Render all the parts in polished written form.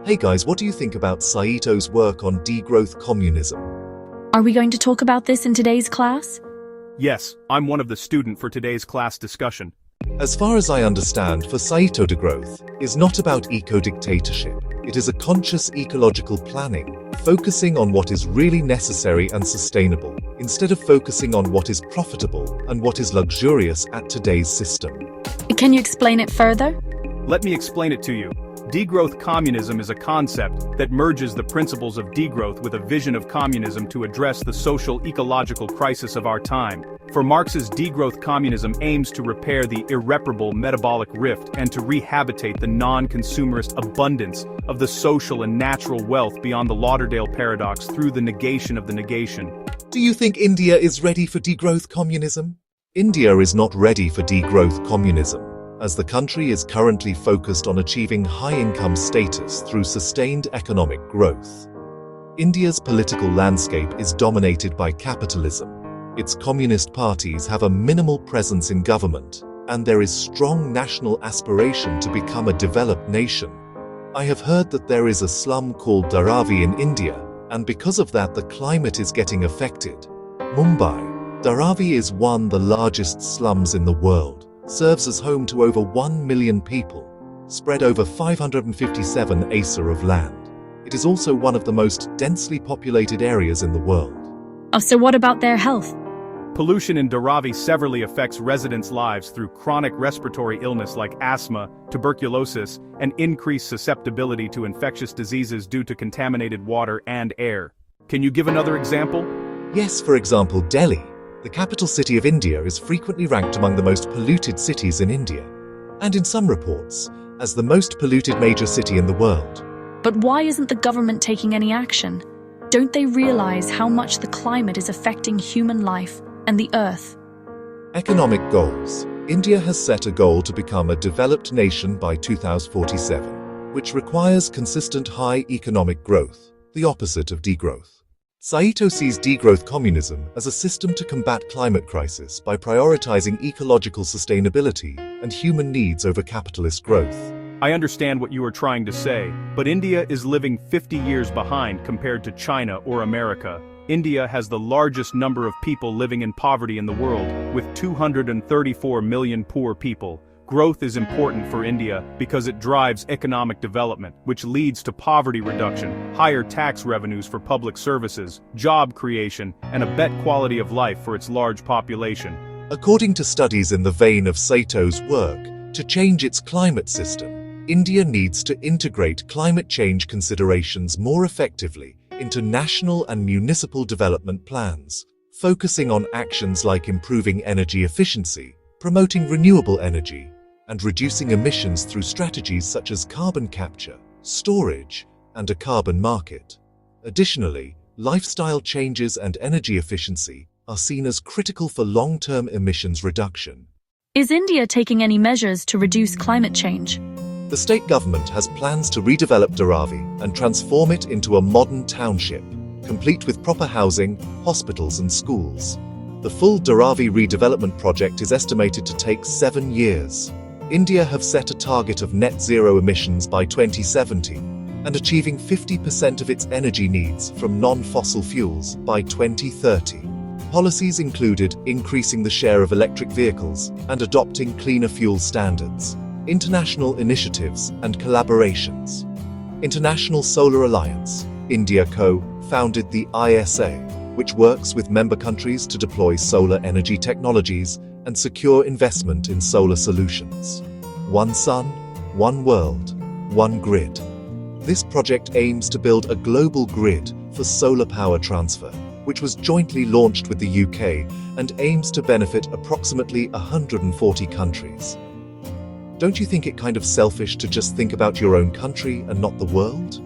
Hey guys, what do you think about Saito's work on degrowth communism? Are we going to talk about this in today's class? Yes, I'm one of the students for today's class discussion. As far as I understand, for Saito, degrowth is not about eco-dictatorship. It is a conscious ecological planning, focusing on what is really necessary and sustainable, instead of focusing on what is profitable and what is luxurious at today's system. Can you explain it further? Let me explain it to you. Degrowth communism is a concept that merges the principles of degrowth with a vision of communism to address the social-ecological crisis of our time. For Marx's degrowth communism aims to repair the irreparable metabolic rift and to rehabilitate the non-consumerist abundance of the social and natural wealth beyond the Lauderdale paradox through the negation of the negation. Do you think India is ready for degrowth communism? India is not ready for degrowth communism, as the country is currently focused on achieving high-income status through sustained economic growth. India's political landscape is dominated by capitalism. Its communist parties have a minimal presence in government, and there is strong national aspiration to become a developed nation. I have heard that there is a slum called Dharavi in India, and because of that the climate is getting affected. Mumbai, Dharavi is one of the largest slums in the world, serves as home to over 1 million people, spread over 557 acres of land. It is also one of the most densely populated areas in the world. Oh, so what about their health? Pollution in Dharavi severely affects residents' lives through chronic respiratory illness like asthma, tuberculosis, and increased susceptibility to infectious diseases due to contaminated water and air. Can you give another example? Yes, for example, Delhi, the capital city of India, is frequently ranked among the most polluted cities in India, and in some reports, as the most polluted major city in the world. But why isn't the government taking any action? Don't they realize how much the climate is affecting human life and the earth? Economic goals. India has set a goal to become a developed nation by 2047, which requires consistent high economic growth, the opposite of degrowth. Saito sees degrowth communism as a system to combat climate crisis by prioritizing ecological sustainability and human needs over capitalist growth. I understand what you are trying to say, but India is living 50 years behind compared to China or America. India has the largest number of people living in poverty in the world, with 234 million poor people. Growth is important for India because it drives economic development, which leads to poverty reduction, higher tax revenues for public services, job creation, and a better quality of life for its large population. According to studies in the vein of Saito's work, to change its climate system, India needs to integrate climate change considerations more effectively into national and municipal development plans, focusing on actions like improving energy efficiency, promoting renewable energy, and reducing emissions through strategies such as carbon capture, storage, and a carbon market. Additionally, lifestyle changes and energy efficiency are seen as critical for long-term emissions reduction. Is India taking any measures to reduce climate change? The state government has plans to redevelop Dharavi and transform it into a modern township, complete with proper housing, hospitals and schools. The full Dharavi redevelopment project is estimated to take 7 years. India have set a target of net zero emissions by 2070 and achieving 50% of its energy needs from non-fossil fuels by 2030. Policies included increasing the share of electric vehicles and adopting cleaner fuel standards, international initiatives and collaborations. International Solar Alliance, India co-founded the ISA, which works with member countries to deploy solar energy technologies and secure investment in solar solutions. One sun, one world, one grid. This project aims to build a global grid for solar power transfer, which was jointly launched with the UK and aims to benefit approximately 140 countries. Don't you think it kind of selfish to just think about your own country and not the world?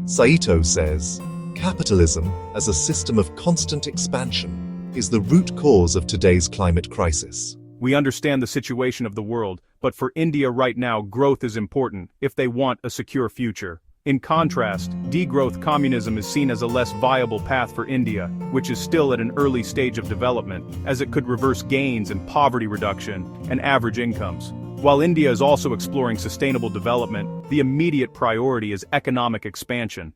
Saito says, capitalism, as a system of constant expansion, is the root cause of today's climate crisis. We understand the situation of the world, but for India right now growth is important if they want a secure future. In contrast, degrowth communism is seen as a less viable path for India, which is still at an early stage of development, as it could reverse gains in poverty reduction and average incomes. While India is also exploring sustainable development, the immediate priority is economic expansion.